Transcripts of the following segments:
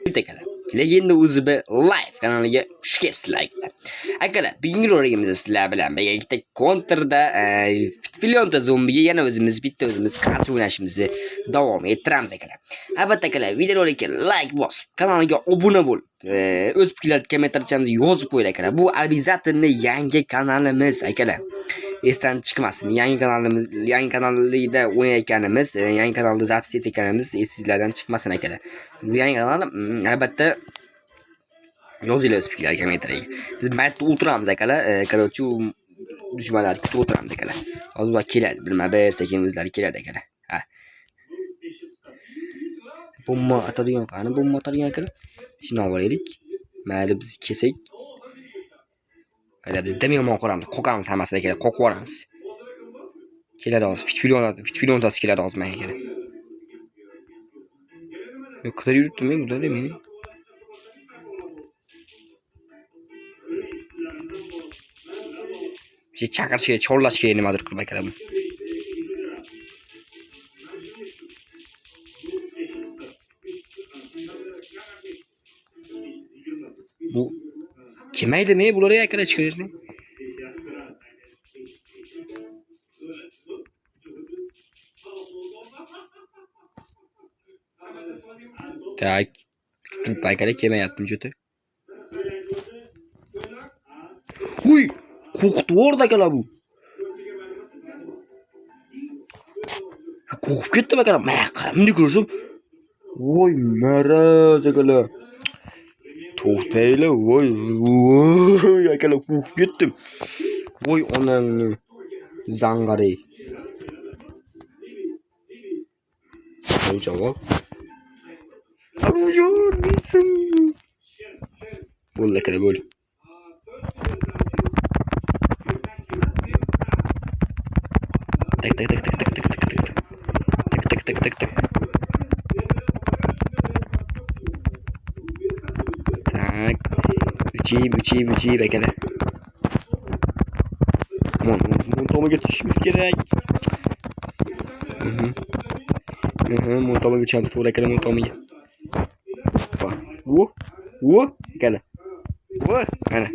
Akalar. Legenda UZB Live kanaliga xush kelibsizlar akalar. Akalar, bugungi roligimizda sizlar bilan birgalikda Counter'da Fitfilionta zombiga yana bitta o'zimiz qarshi o'ynashimizni davom ettiramiz akalar. Albatta akalar, videorolikka like bosib, kanalga obuna bo'lib, o'z fikrlaringizni kommentariyamizga yozib qo'ying akalar. Bu albatta yangi kanalimiz akalar. Esdan chiqmasin. Yangi kanalda o'ynayotganimiz, yangi kanalda zapis etayotganimiz esingizlardan chiqmasin akalar. Bu yangi kanal albatta yozinglar o'z fikrlaringizni kommentariyga. Biz maytda o'tiramiz akalar. Короче, dushmanlar ikkisi o'tiramiz akalar. Hozir ular keladi. Bir sekin o'zlari keladi akalar. Ha. Bomba atadigan qani? Bomba atadigan akalar. Shuni olaylik. Mayli biz kesak. Biz demiyorman qo'ramiz. Qo'qamiz hammasini akalar. Qo'qib yuboramiz. Keladi hozir. Fitfiliontasi keladi hozir menga akalar. Qadar yuribdim men bularda meni. Chaqirishga, chorlashga nimadir qilib akalar bu. Bu kelmaydimi bularga akalar chiqarishni? Tak. Tutib akalar kelmayapti juda. Huy! Qo'rqitib yubordi akalar bu. Qo'rqib ketdim akalar. Men qaramni ko'rsam. Voy, maraz akalar. To'xtaylar, voy. Voy, akalar qo'rqib ketdim. Voy onamni zangari. Voy javob. Alujon, misin. Bo'ldi akalar, bo'ldi. Tak. Tak. Uchi akalar. Montomaga tushishimiz kerak. Montomaga tushamiz to'g'ri akalar, montomaga. Wo, akalar. Wo, mana.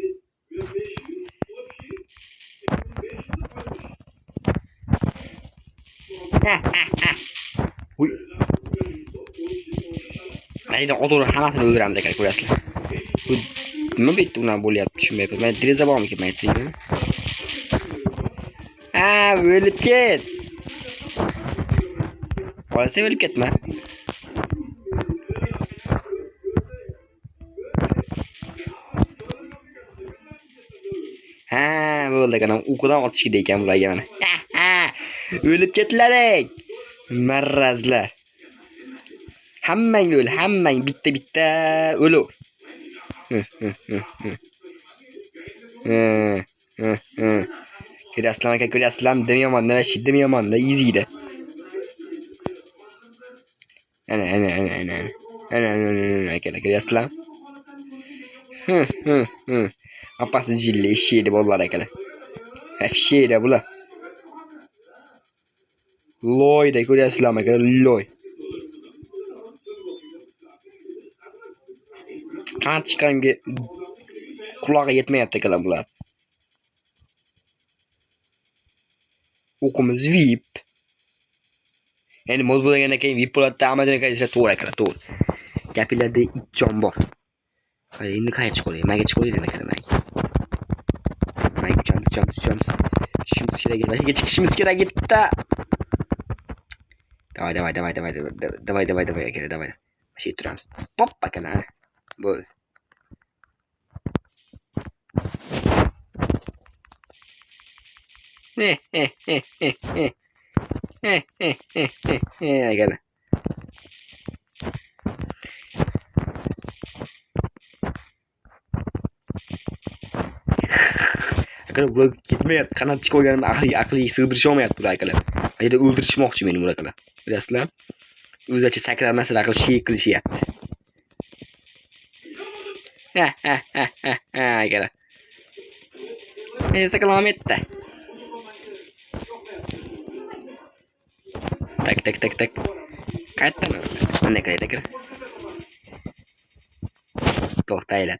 Uy. Mayda odamlar hammasini o'ldiramiz akalar, ko'rasizlar. Bu nima bitta ular bo'lyapti, tushunmayapman. Men deraza bormikin maytligini. O'lib ket. Qolsa o'lib ketma. Bo'ldi akalar. O'qidan otish kerak ekan bularga mana. O'lib ketlaring. Marrazlar. Hammang o'l, hammang bitta o'lur. Ko'rasizlar aka, ko'rasizlar, demiyorman, demiyorman-da, easy-da. Ana akalar, ko'rasizlar. Apasi jilli eshiydi bolalar akalar. Hafshiyda bular. Loyda ko'rasizlarmi akalar, loy. Qancha chiqqanimga qulog'i yetmayapti akalar bular. O'qimiz VIP. Endi mod bo'lgandan keyin VIP bo'ladi-da, Amazonga kirishlar to'g'ri akalar, to'g'ri. Gapinglarda itjon bor. Qani endi qayerga chiqolay? Mayga chiqolay dema akalar, mayga. Mayga chiqamiz. Chiqishimiz kerak edi. Mayga chiqishimiz kerak edi-da. Davay akalar, davay. Mana shu turamiz. Pop akalar. Bo'ldi. Akalar. Akalar bular ketmayapti. Qanot chiqib olganim aqliga sig'dirish olmayapti bular akalar. Ayda o'ldirishmoqchi meni bular akalar. Bilasizlar? O'zacha sakramasalar qilib qilishyapti. Akalar. Neyse kalametda. Tak. Qayerdan? Mana qayerda? to'xtaylar.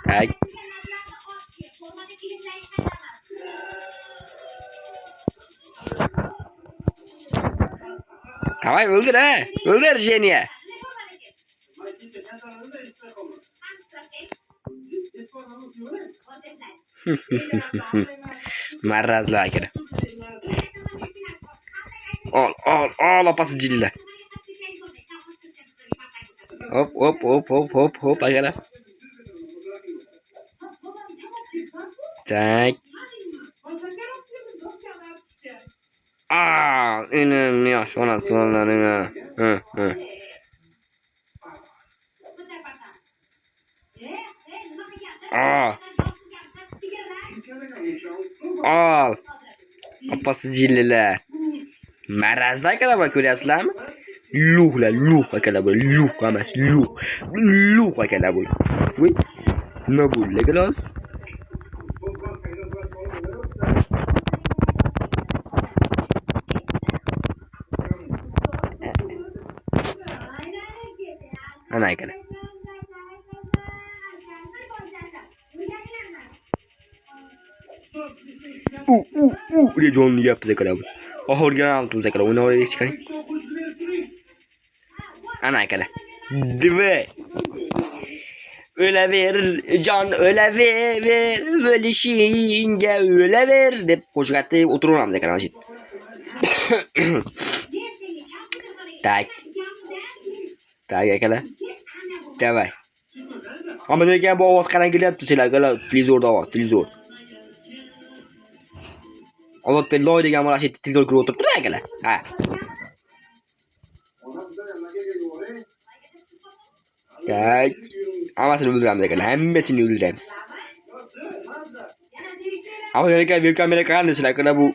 Tak. Qamay o'ldir ha. O'ldir jeniya. Marrazlar aka. Ol opasi jilla. Hop akalar. Tak. Ini yosh ona sonlarini. Al. Opasi jillalar. Marazlar akalar buni ko'ryapsizlarmi? Luh akalar bu, luh emas, luh akalar bu. Voy. Nima bo'ldi akalar? Ana akalar. diye jonli yapız akalar bu. Oxirgi raundimiz akalar, o'ynaveraylik chiqaring. Ana akalar. Dime. O'laver jon, o'laver, o'lishingga o'laver deb qo'shiq aytib o'tiraveramiz akalar mana shu. Tak akalar. Davay. Ammo lekin bu ovoz qanaqa kelyapti sizlar akalar? Televizorda ovoz, televizor. Olot belloy degan mana shu televizor ko'rib o'tiribdi akalar. Ha. Tak. Hammasini o'ldiramiz akalar. Hammasini o'ldiramiz. Ammo lekin webkamera qanday sizlar akalar bu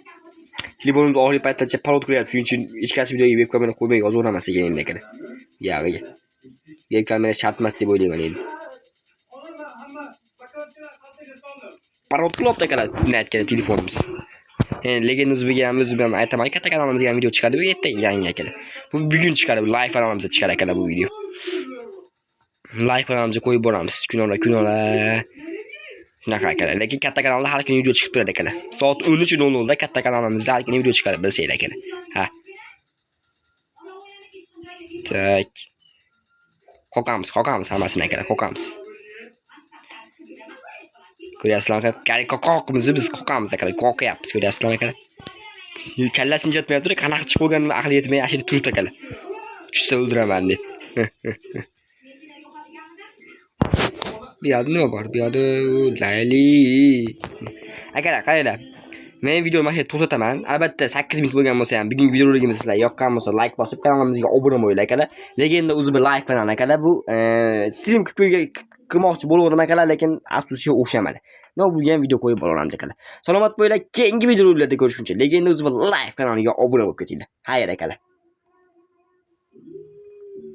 telefonimiz oxirgi paytda parod qilyapti. Shuning uchun hech qaysi videoga webkamera qo'ymay yozaveramiz ekan endi akalar. Yog'iga. Webkamera shart emas deb o'ylayman endi. Parod qilyapti akalar, aytgan telefonimiz. Lekin o'zbekamiz ham aytaman, katta kanalimizga ham video chiqadi bu yerda yangi akalar. Bu bugun chiqadi, bu live kanalimizga chiqadi akalar bu video. Live kanalimizga qo'yib boramiz. Kunora. Shunaqa akalar. Lekin katta kanalda har kuni video chiqib turadi akalar. Soat 13:00 da katta kanalimizda har kuni video chiqadi, bilsanglar akalar. Ha. Tak. Qoqamiz hammasini akalar, qoqamiz. Ko'ryapsizlarmi akalar? Qoqimizni biz qoqamiz akalar, qoqyapmiz, ko'ryapsizlarmi akalar? Kallasini yetmayapti, qanaqa chiqib qo'yganini aqli yetmay ashida turibdi akalar. Tushsa o'ldiraman deb. Bu yerda nima bor? Bu yerda layli. Akalar, qaranglar. Men videoni mana shu to'xtataman. Albatta 8 minut bo'lgan bo'lsa ham, bugungi videolarimiz sizlarga yoqqan bo'lsa, like bosib, kanalimizga obuna bo'linglar akalar. Legenda o'zi bir like bilan akalar bu stream qilmoqchi bo'lgandim akalar, lekin afsuski o'xshamadi. Nima bo'lgan video qo'yib boramiz akalar. Salomat bo'linglar. Keyingi videolarda ko'rishguncha Legenda o'zi bir like kanaliga obuna bo'lib ketinglar. Xayr akalar.